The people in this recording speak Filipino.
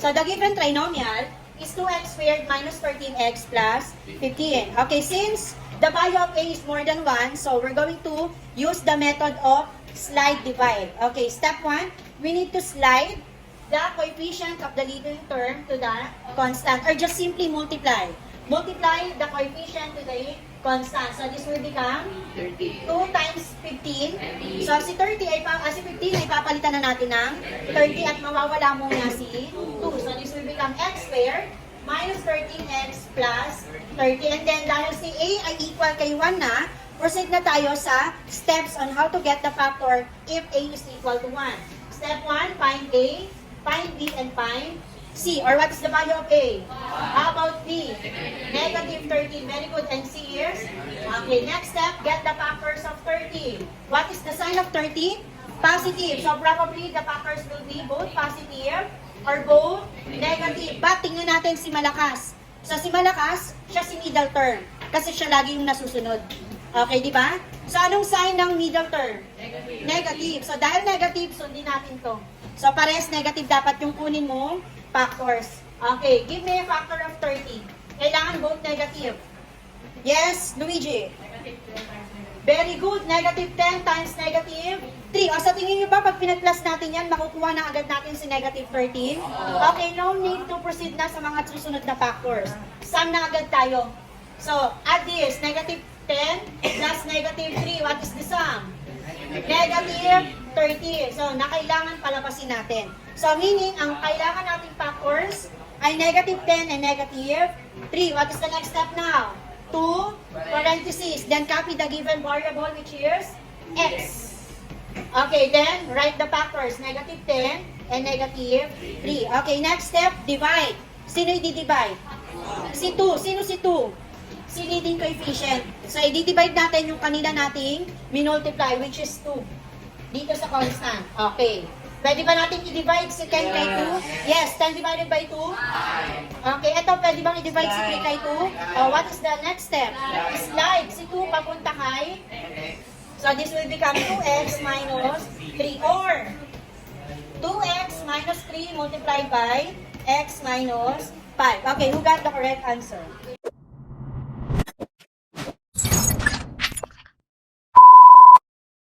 So the given trinomial is 2x squared minus 13x plus 15. Okay, since the value of a is more than 1, so we're going to use the method of slide divide. Okay, step 1, we need to slide the coefficient of the leading term to the constant, or just simply multiply. Multiply the coefficient to the constant. So this will become 2 times 15. So si 30 ay si 15 ay papalitan na natin ng 30 at mawawala muna si 2. So this will become x squared minus 13x plus 30. And then dahil si a ay equal kay 1 na, proceed na tayo sa steps on how to get the factor if a is equal to 1. Step 1, find a, find b, and find c. Or what is the value of a? How about b? Negative 13. Very good. And c is? Okay, next step, get the factors of 30. What is the sign of 30? Positive. So probably the factors will be both positive or both negative. But tingnan natin si Malakas. So si Malakas, siya si middle term. Kasi siya lagi yung nasusunod. Okay, di ba? So anong sign ng middle term? Negative. Negative. So dahil negative, sundin natin to. So pares negative dapat yung kunin mong factors. Okay, give me a factor of 30. Kailangan both negative. Yes, Luigi? Very good. Negative 10 times negative 3. O sa tingin nyo ba, pag pinag-plus natin yan, makukuha na agad natin si negative 13? Okay, no need to proceed na sa mga susunod na factors. Sum na agad tayo. So, add this. Negative 10 plus negative 3. What is the sum? Negative 30. So, nakailangan palapasin natin. So, meaning, ang kailangan nating factors ay negative 10 and negative 3. What is the next step now? 2 parentheses. Then, copy the given variable which is x. Okay, then, write the factors. Negative 10 and negative 3. Okay, next step, divide. Sino i-divide? Si 2. Sino si 2? Si leading coefficient. So, i-divide natin yung kanina nating minultiply, which is 2. Dito sa constant. Okay. Pwede ba natin i-divide si 10 kay 2? Yes, 10 divided by 2? Okay, ito pwede bang i-divide si 3 kay 2? What is the next step? Slide si 2 papunta kay. So, this will become 2x minus 3 or 2x minus 3 multiplied by x minus 5. Okay, who got the correct answer?